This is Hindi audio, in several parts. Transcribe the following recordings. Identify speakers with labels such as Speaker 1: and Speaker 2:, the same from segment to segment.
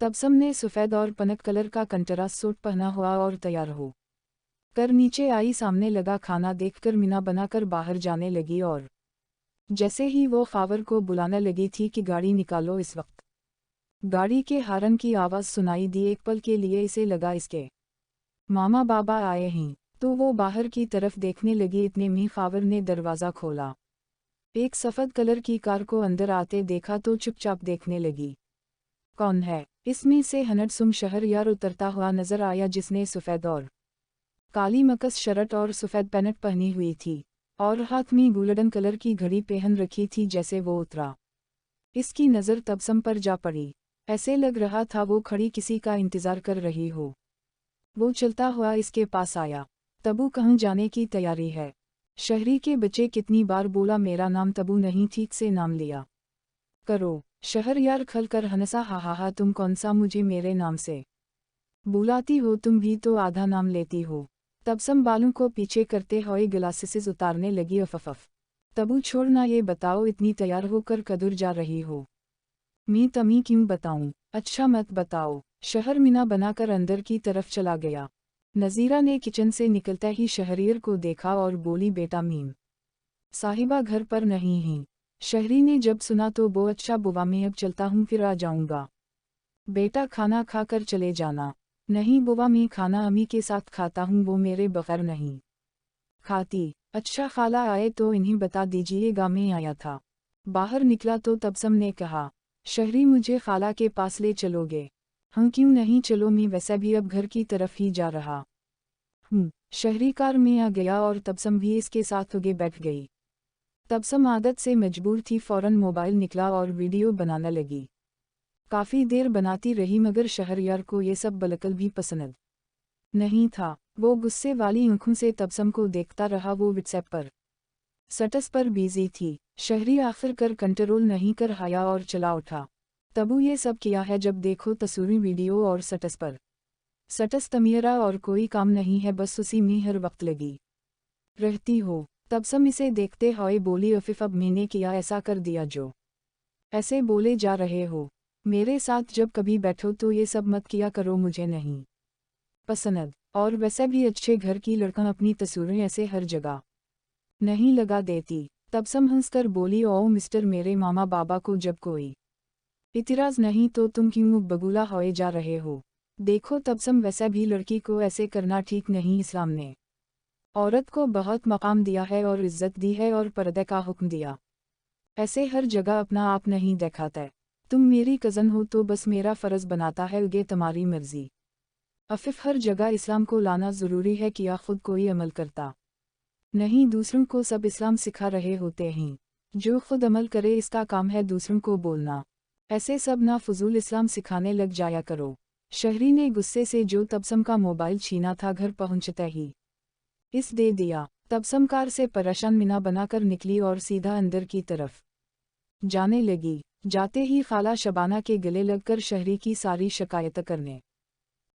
Speaker 1: तबसम ने सफ़ेद और पनक कलर का कंट्रास्ट सूट पहना हुआ और तैयार हो कर नीचे आई। सामने लगा खाना देखकर मीना बनाकर बाहर जाने लगी और जैसे ही वो खावर को बुलाने लगी थी कि गाड़ी निकालो, इस वक्त गाड़ी के हॉर्न की आवाज़ सुनाई दी। एक पल के लिए इसे लगा इसके मामा बाबा आए हैं, तो वो बाहर की तरफ देखने लगी। इतने में खावर ने दरवाज़ा खोला। एक सफ़ेद कलर की कार को अंदर आते देखा तो चुपचाप देखने लगी। कौन है? इसमें से हनडसुम शहरयार उतरता हुआ नजर आया, जिसने सफ़ेद और काली मकस शर्ट और सफ़ेद पैंट पहनी हुई थी और हाथ में गोल्डन कलर की घड़ी पहन रखी थी। जैसे वो उतरा, इसकी नज़र तबसम पर जा पड़ी। ऐसे लग रहा था वो खड़ी किसी का इंतज़ार कर रही हो। वो चलता हुआ इसके पास आया। तबू कहाँ जाने की तैयारी है? शहरी के बच्चे कितनी बार बोला मेरा नाम तबू नहीं, ठीक से नाम लिया करो। शहरयार खल कर हंसा, हा हा हा, तुम कौन सा मुझे मेरे नाम से बुलाती हो? तुम भी तो आधा नाम लेती हो। तबसम बालों को पीछे करते हुए ग्लासेस उतारने लगी। अफफ तबू छोड़ना, ये बताओ इतनी तैयार होकर कदर जा रही हो? मैं तमी क्यों बताऊं? अच्छा मत बताओ। शहर मीना बनाकर अंदर की तरफ चला गया। नज़ीरा ने किचन से निकलता ही शहरियर को देखा और बोली, बेटा मीम साहिबा घर पर नहीं हैं। शहरी ने जब सुना तो वो, अच्छा बुआ मैं अब चलता हूँ, फिर आ जाऊँगा। बेटा खाना खा कर चले जाना। नहीं बुआ, मैं खाना अम्मी के साथ खाता हूँ, वो मेरे बगैर नहीं खाती। अच्छा खाला आए तो इन्हें बता दीजिएगा मैं आया था। बाहर निकला तो तबसम ने कहा, शहरी मुझे खाला के पास ले चलोगे? हाँ क्यों नहीं, चलो, मैं वैसे भी अब घर की तरफ ही जा रहा हूँ। शहरी कार में आ गया और तबसम भी इसके साथ आगे बैठ गई। तबसम आदत से मजबूर थी, फौरन मोबाइल निकला और वीडियो बनाने लगी। काफ़ी देर बनाती रही मगर शहरयार को ये सब बिल्कुल भी पसंद नहीं था। वो गुस्से वाली आंखों से तबसम को देखता रहा। वो व्हाट्सएप पर स्टेटस पर बिजी थी। शहरी आखिर कर कंट्रोल नहीं कर हाया और चला उठा। तबू ये सब किया है, जब देखो तस्वीरें वीडियो और स्टेटस पर स्टेटस, तमीरा और कोई काम नहीं है, बस उसी में हर वक्त लगी रहती हो। तबसम इसे देखते हुए बोली, अफिफ अब मैंने किया ऐसा कर दिया जो ऐसे बोले जा रहे हो? मेरे साथ जब कभी बैठो तो ये सब मत किया करो, मुझे नहीं पसंद। और वैसे भी अच्छे घर की लड़का अपनी तस्वीरें ऐसे हर जगह नहीं लगा देती। तबसम हंसकर बोली, ओ मिस्टर, मेरे मामा बाबा को जब कोई इतराज़ नहीं तो तुम क्यों बगुला होए जा रहे हो? देखो तबसम, वैसे भी लड़की को ऐसे करना ठीक नहीं। इस्लाम ने औरत को बहुत मकाम दिया है और इज्जत दी है और पर्दे का हुक्म दिया। ऐसे हर जगह अपना आप नहीं दिखाता। तुम मेरी कज़न हो तो बस मेरा फ़र्ज़ बनाता है, ये तुम्हारी मर्ज़ी। अफिफ हर जगह इस्लाम को लाना ज़रूरी है, किया खुद कोई अमल करता नहीं, दूसरों को सब इस्लाम सिखा रहे होते हैं। जो खुद अमल करे इसका काम है दूसरों को बोलना। ऐसे सब ना फजूल इस्लाम सिखाने लग जाया करो। शहरी ने गुस्से से जो तबसम का मोबाइल छीना था घर पहुंचते ही इस दे दिया। तबसम कार से परेशान मीना बनाकर निकली और सीधा अंदर की तरफ जाने लगी। जाते ही खाला शबाना के गले लगकर शहरी की सारी शिकायत करने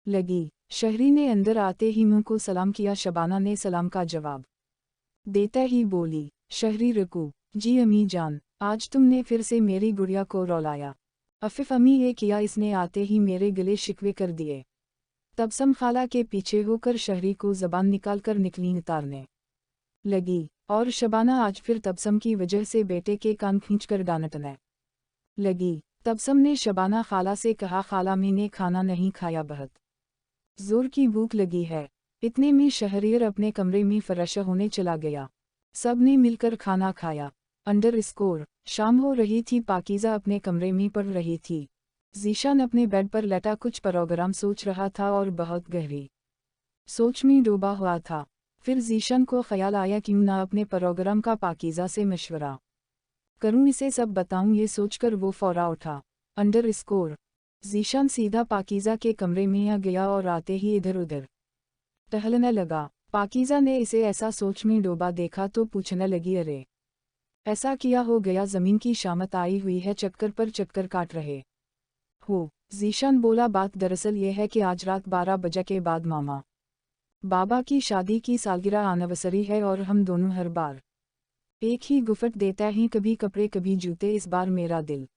Speaker 1: लगी। शहरी ने अंदर आते ही मुंह को सलाम किया। शबाना ने सलाम का जवाब देते ही बोली, शहरी रुको। जी अम्मी जान, आज तुमने फिर से मेरी गुड़िया को रौलाया। अफिफ अम्मी, ये किया इसने आते ही मेरे गले शिकवे कर दिए। तबसम खाला के पीछे होकर शहरी को ज़बान निकालकर निकली उतारने लगी और शबाना आज फिर तबसम की वजह से बेटे के कान खींचकर डांटने लगी। तबसम ने शबाना खाला से कहा, खाला मैंने खाना नहीं खाया, बहुत जोर की भूख लगी है। इतने में शहरियर अपने कमरे में फरश होने चला गया। सब ने मिलकर खाना खाया। अंडर स्कोर शाम हो रही थी। पाकीज़ा अपने कमरे में पढ़ रही थी। जीशान अपने बेड पर लेटा कुछ प्रोग्राम सोच रहा था और बहुत गहरी सोच में डूबा हुआ था। फिर जीशान को ख्याल आया, क्यों ना अपने प्रोग्राम का पाकीज़ा से मशवरा करूं, इसे सब बताऊं। ये सोचकर वो फौरा उठा। अंडर स्कोर जीशान सीधा पाकीज़ा के कमरे में आ गया और आते ही इधर उधर टहलने लगा। पाकीज़ा ने इसे ऐसा सोच में डूबा देखा तो पूछने लगी, अरे ऐसा किया हो गया? ज़मीन की शामत आई हुई है, चक्कर पर चक्कर काट रहे हो। जीशान बोला, बात दरअसल ये है कि आज रात 12 बजे के बाद मामा बाबा की शादी की सालगिरह एनिवर्सरी है और हम दोनों हर बार एक ही गिफ्ट देते हैं, कभी कपड़े कभी जूते। इस बार मेरा दिल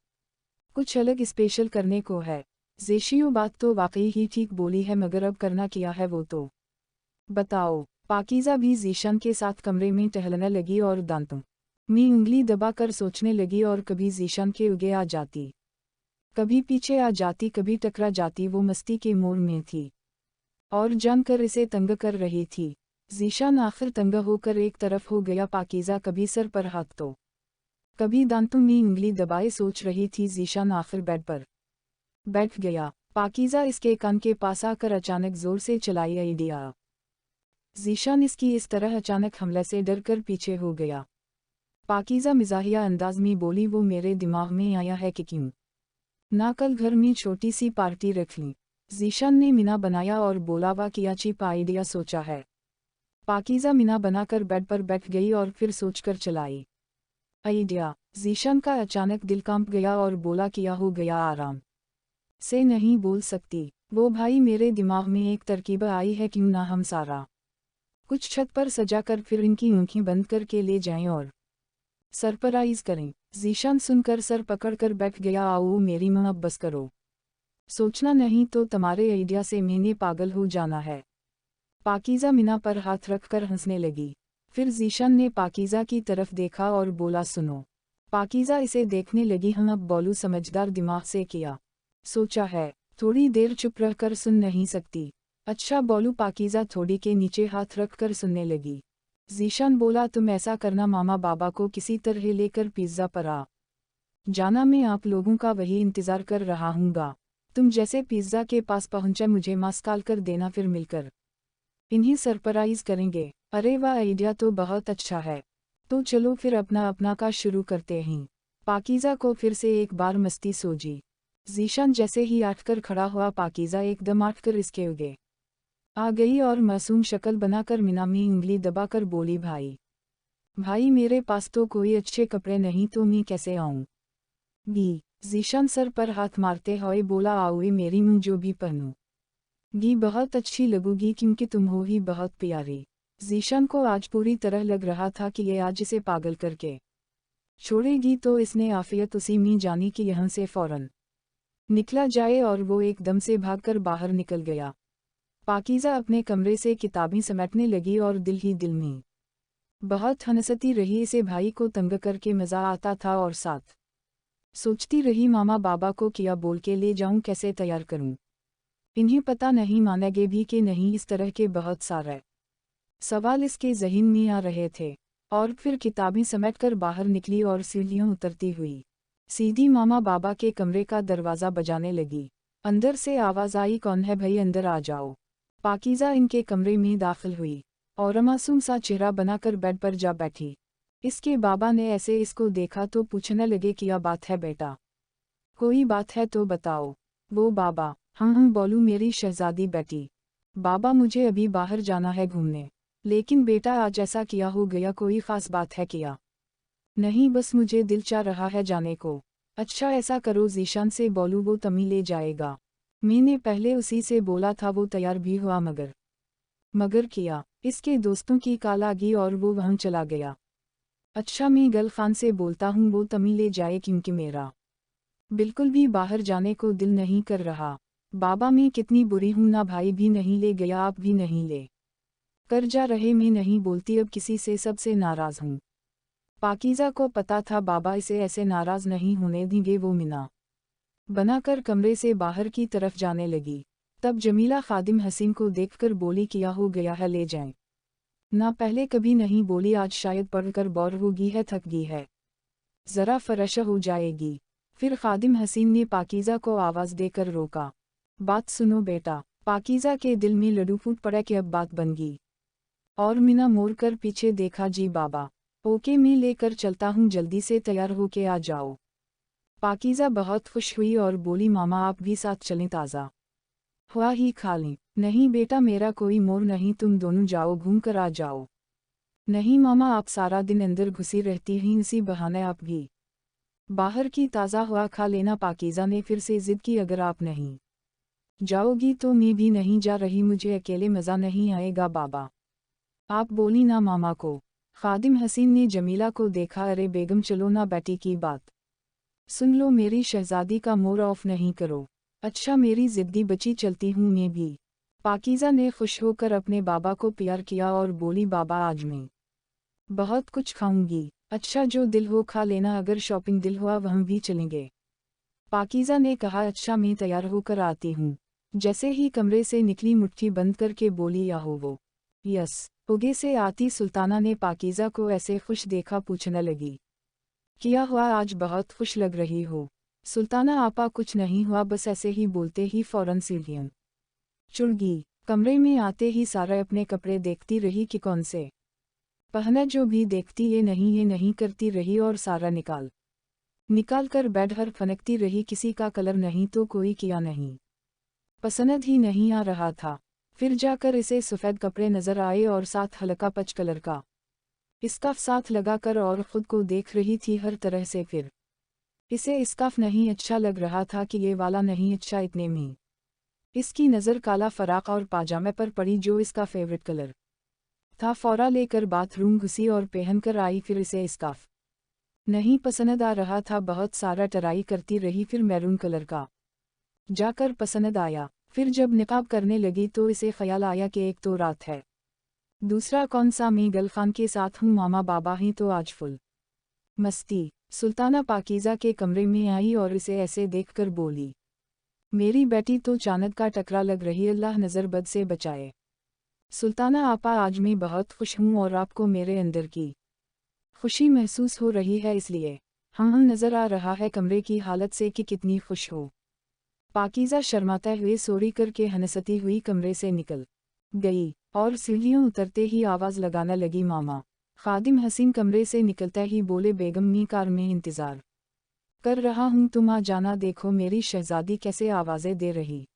Speaker 1: कुछ अलग स्पेशल करने को है। ज़ेशियो बात तो वाकई ही ठीक बोली है, मगर अब करना क्या है वो तो बताओ। पाकीज़ा भी ज़ीशान के साथ कमरे में टहलने लगी और दांतों में उंगली दबाकर सोचने लगी, और कभी ज़ीशान के आगे आ जाती, कभी पीछे आ जाती, कभी टकरा जाती। वो मस्ती के मोड़ में थी और जानकर इसे तंग कर रही थी। ज़ीशान आखिर तंग होकर एक तरफ हो गया। पाकीज़ा कभी सर पर हाथ तो कभी दांतों में उंगली दबाए सोच रही थी। ज़ीशान आखिर बेड पर बैठ गया। पाकीज़ा इसके कान के पास आकर अचानक जोर से चलाई आइडिया। ज़ीशान इसकी इस तरह अचानक हमले से डरकर पीछे हो गया। पाकीज़ा मिजाहिया अंदाज में बोली, वो मेरे दिमाग में आया है कि क्यों ना कल घर में छोटी सी पार्टी रख ली। ज़ीशान ने मीना बनाया और बोला, वाह क्या चीप आइडिया सोचा है। पाकीज़ा मीना बनाकर बेड पर बैठ गई और फिर सोचकर चलाई आइडिया। ज़ीशान का अचानक दिल कांप गया और बोला, किया हो गया आराम से नहीं बोल सकती। वो भाई मेरे दिमाग में एक तरकीब आई है, क्यों ना हम सारा कुछ छत पर सजाकर फिर इनकी आंखें बंद करके ले जाएं और सरप्राइज करें। ज़ीशान सुनकर सर पकड़कर बैठ गया। आओ मेरी माँ, अब बस करो, सोचना नहीं तो तुम्हारे आइडिया से मैंने पागल हो जाना है। पाकीज़ा मीना पर हाथ रखकर हंसने लगी। फिर ज़ीशान ने पाकीज़ा की तरफ देखा और बोला, सुनो। पाकीज़ा इसे देखने लगी। हम अब बोलू समझदार दिमाग से किया सोचा है, थोड़ी देर चुप रहकर सुन नहीं सकती। अच्छा बोलू। पाकीज़ा थोड़ी के नीचे हाथ रखकर सुनने लगी। ज़ीशान बोला, तुम ऐसा करना, मामा बाबा को किसी तरह लेकर पिज़्ज़ा पर आ जाना, मैं आप लोगों का वही इंतज़ार कर रहा हूँगा। तुम जैसे पिज़्ज़ा के पास पहुँचा मुझे मास्क कॉल कर देना, फिर मिलकर इन्हीं सरप्राइज करेंगे। अरे वाह, आइडिया तो बहुत अच्छा है। तो चलो फिर अपना अपना का शुरू करते हैं। पाकीज़ा को फिर से एक बार मस्ती सूझी। ज़ीशान जैसे ही आठकर खड़ा हुआ, पाकीज़ा एकदम आठकर इसके आगे आ गई और मासूम शक्ल बनाकर मीना में उंगली दबाकर बोली, भाई मेरे पास तो कोई अच्छे कपड़े नहीं, तो मैं कैसे आऊँ गी। ज़ीशान सर पर हाथ मारते हुए बोला, आओ मेरी मुँह जो भी पहनूं गी बहुत अच्छी लगूगी, क्योंकि तुम हो ही बहुत प्यारी। ज़ीशान को आज पूरी तरह लग रहा था कि ये आज इसे पागल करके छोड़ेगी, तो इसने आफियत उसी में जानी कि यहाँ से फौरन निकला जाए, और वो एकदम से भागकर बाहर निकल गया। पाकीज़ा अपने कमरे से किताबें समेटने लगी और दिल ही दिल में बहुत हंसती रही। इसे भाई को तंग करके मज़ा आता था और साथ सोचती रही, मामा बाबा को क्या बोल के ले जाऊं, कैसे तैयार करूं। इन्हें पता नहीं मानेंगे भी कि नहीं। इस तरह के बहुत सारे सवाल इसके ज़हन में आ रहे थे। और फिर किताबें समेटकर बाहर निकली और सीढ़ियाँ उतरती हुई सीधी मामा बाबा के कमरे का दरवाज़ा बजाने लगी। अंदर से आवाज़ आई, कौन है भाई, अंदर आ जाओ। पाकीज़ा इनके कमरे में दाखिल हुई और मासूम सा चेहरा बनाकर बेड पर जा बैठी। इसके बाबा ने ऐसे इसको देखा तो पूछने लगे, क्या बात है बेटा, कोई बात है तो बताओ। वो बाबा, हाँ बोलूँ मेरी शहजादी बेटी। बाबा मुझे अभी बाहर जाना है घूमने। लेकिन बेटा आज ऐसा क्या हो गया, कोई ख़ास बात है क्या। नहीं बस मुझे दिल चाह रहा है जाने को। अच्छा ऐसा करो, ज़ीशान से बोलूँ वो तमी ले जाएगा। मैंने पहले उसी से बोला था, वो तैयार भी हुआ मगर किया इसके दोस्तों की कॉल आ गई और वो वहाँ चला गया। अच्छा मैं गल खान से बोलता हूँ वो तमी ले जाए, क्योंकि मेरा बिल्कुल भी बाहर जाने को दिल नहीं कर रहा। बाबा मैं कितनी बुरी हूँ ना, भाई भी नहीं ले गया, आप भी नहीं ले कर जा रहे। मैं नहीं बोलती अब किसी से, सबसे नाराज़ हूँ। पाकीज़ा को पता था बाबा इसे ऐसे नाराज़ नहीं होने देंगे। वो मीना बनाकर कमरे से बाहर की तरफ जाने लगी। तब जमीला खादिम हसीन को देखकर बोली, क्या हो गया है, ले जाएं ना। पहले कभी नहीं बोली, आज शायद पढ़कर बोर हो गई है, थक गई है, ज़रा फरेश हो जाएगी। फिर खादिम हसीन ने पाकीज़ा को आवाज़ देकर रोका, बात सुनो बेटा। पाकीज़ा के दिल में लड्डू फूट पड़ा कि अब बात बन गई और मीना मोड़ कर पीछे देखा। जी बाबा, ओके मैं लेकर चलता हूँ, जल्दी से तैयार होके आ जाओ। पाकीज़ा बहुत खुश हुई और बोली, मामा आप भी साथ चलें, ताज़ा हुआ ही खा लें। नहीं बेटा मेरा कोई मोड़ नहीं, तुम दोनों जाओ, घूम कर आ जाओ। नहीं मामा आप सारा दिन अंदर घुसी रहती हैं, इसी बहाने आप भी बाहर की ताज़ा हवा खा लेना। पाकीज़ा ने फिर से जिद की, अगर आप नहीं जाओगी तो मैं भी नहीं जा रही, मुझे अकेले मज़ा नहीं आएगा। बाबा आप बोली ना मामा को। खादिम हसीन ने जमीला को देखा, अरे बेगम चलो ना, बेटी की बात सुन लो, मेरी शहजादी का मूड ऑफ नहीं करो। अच्छा मेरी जिद्दी बच्ची चलती हूँ मैं भी। पाकीज़ा ने खुश होकर अपने बाबा को प्यार किया और बोली बाबा आज मैं बहुत कुछ खाऊंगी। अच्छा जो दिल हो खा लेना, अगर शॉपिंग दिल हुआ वहाँ भी चलेंगे। पाकीज़ा ने कहा अच्छा मैं तैयार होकर आती हूँ। जैसे ही कमरे से निकली मुट्ठी बंद करके बोली या हो वो। यस। उगे से आती सुल्ताना ने पाकीज़ा को ऐसे खुश देखा पूछने लगी क्या हुआ, आज बहुत खुश लग रही हो। सुल्ताना आपा कुछ नहीं हुआ, बस ऐसे ही बोलते ही फौरन सीढ़ियां चुड़ कमरे में आते ही सारा अपने कपड़े देखती रही कि कौन से पहना, जो भी देखती ये नहीं करती रही और सारा निकाल कर बेड हर फनकती रही। किसी का कलर नहीं तो कोई किया नहीं, पसंद ही नहीं आ रहा था। फिर जाकर इसे सफ़ेद कपड़े नजर आए और साथ हल्का पच कलर का स्कार्फ साथ लगाकर और खुद को देख रही थी हर तरह से। फिर इसे स्कार्फ नहीं अच्छा लग रहा था कि ये वाला नहीं अच्छा। इतने में इसकी नज़र काला फराक और पाजामे पर पड़ी जो इसका फेवरेट कलर था। फौरा लेकर बाथरूम घुसी और पहन कर आई। फिर इसे स्कार्फ नहीं पसंद आ रहा था, बहुत सारा ट्राई करती रही। फिर मैरून कलर का जाकर पसंद आया। फिर जब निकाब करने लगी तो इसे ख्याल आया कि एक तो रात है, दूसरा कौन सा मैं गर्लफ्रेंड के साथ हूँ, मामा बाबा ही तो आज फुल मस्ती। सुल्ताना पाकीज़ा के कमरे में आई और इसे ऐसे देखकर बोली मेरी बेटी तो चांद का टकरा लग रही, अल्लाह नज़र बद से बचाए। सुल्ताना आपा आज मैं बहुत खुश हूँ और आपको मेरे अंदर की खुशी महसूस हो रही है, इसलिए हाँ नज़र आ रहा है कमरे की हालत से कि कितनी खुश हो। पाकीज़ा शर्माते हुए सॉरी करके हंसती हुई कमरे से निकल गई और सीढ़ियों उतरते ही आवाज़ लगाने लगी मामा। खादिम हसीन कमरे से निकलते ही बोले बेगम मी कार में इंतज़ार कर रहा हूँ, तुम आ जाना, देखो मेरी शहजादी कैसे आवाज़ें दे रही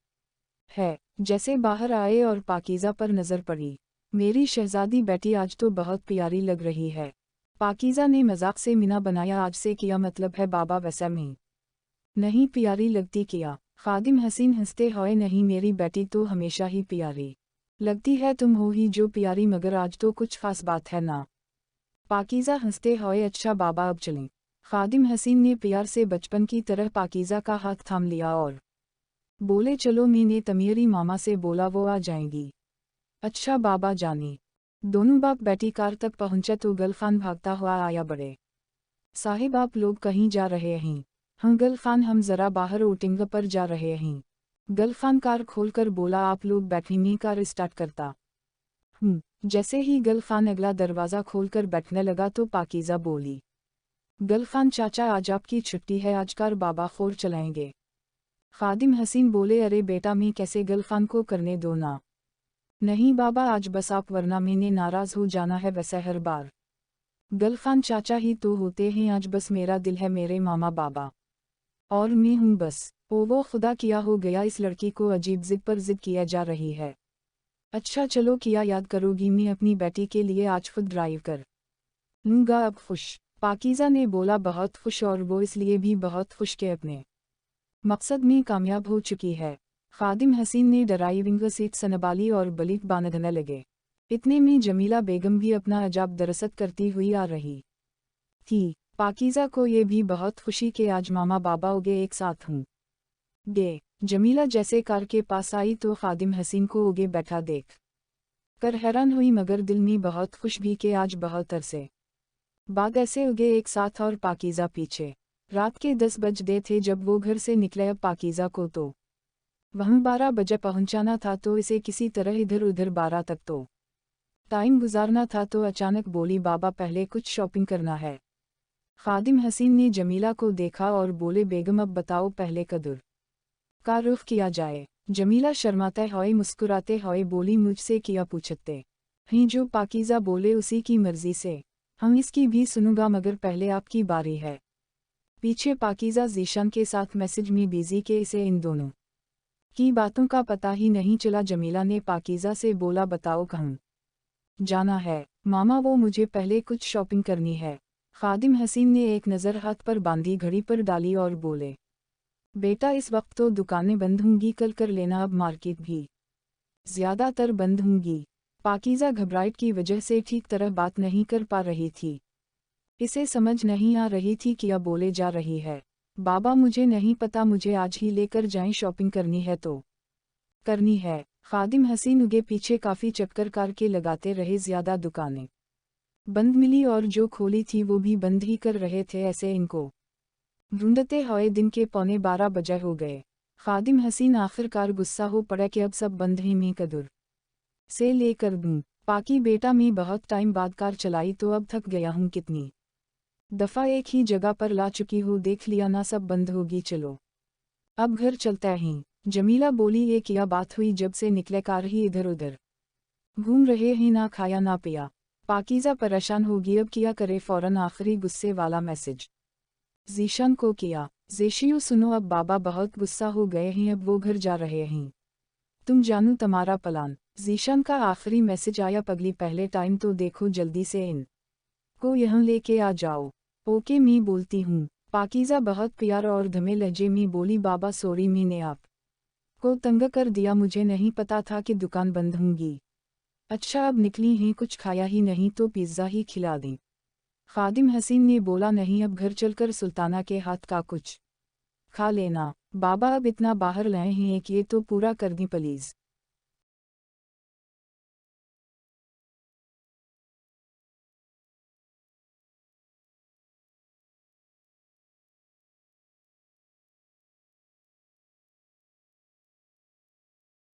Speaker 1: है। जैसे बाहर आए और पाकीज़ा पर नज़र पड़ी, मेरी शहजादी बेटी आज तो बहुत प्यारी लग रही है। पाकीज़ा ने मजाक से मिना बनाया आज से क्या मतलब है बाबा, वैसा में नहीं प्यारी लगती क्या। खादिम हसीन हंसते हुए नहीं मेरी बेटी तो हमेशा ही प्यारी लगती है, तुम हो ही जो प्यारी, मगर आज तो कुछ खास बात है ना। पाकीज़ा हंसते हुए अच्छा बाबा अब चलें। खादिम हसीन ने प्यार से बचपन की तरह पाकीज़ा का हाथ थाम लिया और बोले चलो, मैंने तमीरी मामा से बोला वो आ जाएंगी। अच्छा बाबा जाने। दोनों बाप बेटी कार तक पहुंचे तो गलफान भागता हुआ आया बड़े साहिब आप लोग कहीं जा रहे हैं। हाँ गलफान हम जरा बाहर ओटिंग पर जा रहे हैं। गलफान कार खोलकर बोला आप लोग बैठे, मैं कार स्टार्ट करता। जैसे ही गलफान अगला दरवाज़ा खोलकर बैठने लगा तो पाकीज़ा बोली गलफान चाचा आज आपकी छुट्टी है, आज कार बाबा खोर चलाएंगे। खादिम हसीन बोले अरे बेटा मैं कैसे, गलफान को करने दो ना। नहीं बाबा आज बस आप, वरना मैंने नाराज़ हो जाना है वैसे हर बार। गलफान चाचा ही तो होते हैं, आज बस मेरा दिल है मेरे मामा बाबा और मैं हूँ बस। ओ वो खुदा क्या हो गया, इस लड़की को अजीब जिद पर जिद किया जा रही है। अच्छा चलो क्या याद करोगी, मैं अपनी बेटी के लिए आज खुद ड्राइव कर लूँगा अब खुश। पाकीज़ा ने बोला बहुत खुश, और वो इसलिए भी बहुत खुश के अपने मकसद में कामयाब हो चुकी है। खादिम हसीन ने ड्राइविंग सीट संभाली और बलीक बांधने लगे। इतने में जमीला बेगम भी अपना अजाब दरसत करती हुई आ रही थी। पाकीज़ा को ये भी बहुत खुशी कि आज मामा बाबा उगे एक साथ हूँ गे। जमीला जैसे कार के पास आई तो खादिम हसीन को उगे बैठा देख कर हैरान हुई, मगर दिल में बहुत खुश भी कि आज बहुत अरसे बाद ऐसे उगे एक साथ। और पाकीज़ा पीछे। रात के 10 बजे थे जब वो घर से निकले। अब पाकीज़ा को तो वहाँ 12 बजे पहुँचाना था, तो इसे किसी तरह इधर उधर 12 तक तो टाइम गुजारना था। तो अचानक बोली बाबा पहले कुछ शॉपिंग करना है। खादिम हसीन ने जमीला को देखा और बोले बेगम अब बताओ पहले कदर का रुख किया जाए। जमीला शर्माते हुए मुस्कुराते हुए बोली मुझसे किया पूछते हैं, जो पाकीज़ा बोले उसी की मर्जी से हम इसकी भी सुनूंगा, मगर पहले आपकी बारी है। पीछे पाकीज़ा जीशान के साथ मैसेज में बिजी के इसे इन दोनों की बातों का पता ही नहीं चला। जमीला ने पाकीज़ा से बोला बताओ कहाँ जाना है। मामा वो मुझे पहले कुछ शॉपिंग करनी है। खादिम हसीन ने एक नज़र हाथ पर बांधी घड़ी पर डाली और बोले बेटा इस वक्त तो दुकानें बंद होंगी, कल कर लेना, अब मार्केट भी ज़्यादातर बंद होंगी। पाकीज़ा घबराहट की वजह से ठीक तरह बात नहीं कर पा रही थी। इसे समझ नहीं आ रही थी क्या बोले जा रही है। बाबा मुझे नहीं पता, मुझे आज ही लेकर जाएं, शॉपिंग करनी है तो करनी है। खादिम हसीन उगे पीछे काफ़ी चक्कर कार के लगाते रहे, ज़्यादा दुकानें बंद मिली और जो खोली थी वो भी बंद ही कर रहे थे। ऐसे इनको ढूंढते हुए दिन के 11:15 बजे हो गए। खादिम हसीन आखिरकार गुस्सा हो पड़ा कि अब सब बंद ही, मैं कदर से लेकर दूँ। पाकी बेटा, मैं बहुत टाइम बाद कार चलाई तो अब थक गया हूँ, कितनी दफ़ा एक ही जगह पर ला चुकी हूँ, देख लिया ना, सब बंद होगी, चलो अब घर चलता ही। जमीला बोली, ये क्या बात हुई, जब से निकले कार ही इधर उधर घूम रहे ही, ना खाया ना पिया। पाकीज़ा परेशान होगी, अब क्या करे, फ़ौरन आखिरी गुस्से वाला मैसेज जीशान को किया। जेशियो सुनो, अब बाबा बहुत गुस्सा हो गए हैं, अब वो घर जा रहे हैं, तुम जानू तुम्हारा प्लान। जीशान का आखिरी मैसेज आया, पगली पहले टाइम तो देखो, जल्दी से इन को यहाँ लेके आ जाओ। ओके मी बोलती हूँ। पाकीज़ा बहुत प्यार और धमे लहजे में बोली, बाबा सॉरी, मैंने आप को तंग कर दिया, मुझे नहीं पता था कि दुकान बंद होंगी। अच्छा अब निकली हैं, कुछ खाया ही नहीं तो पिज़्ज़ा ही खिला दें। खादिम हसीन ने बोला, नहीं, अब घर चलकर सुल्ताना के हाथ का कुछ खा लेना। बाबा अब इतना बाहर लाए हैं कि ये तो पूरा कर दी प्लीज़।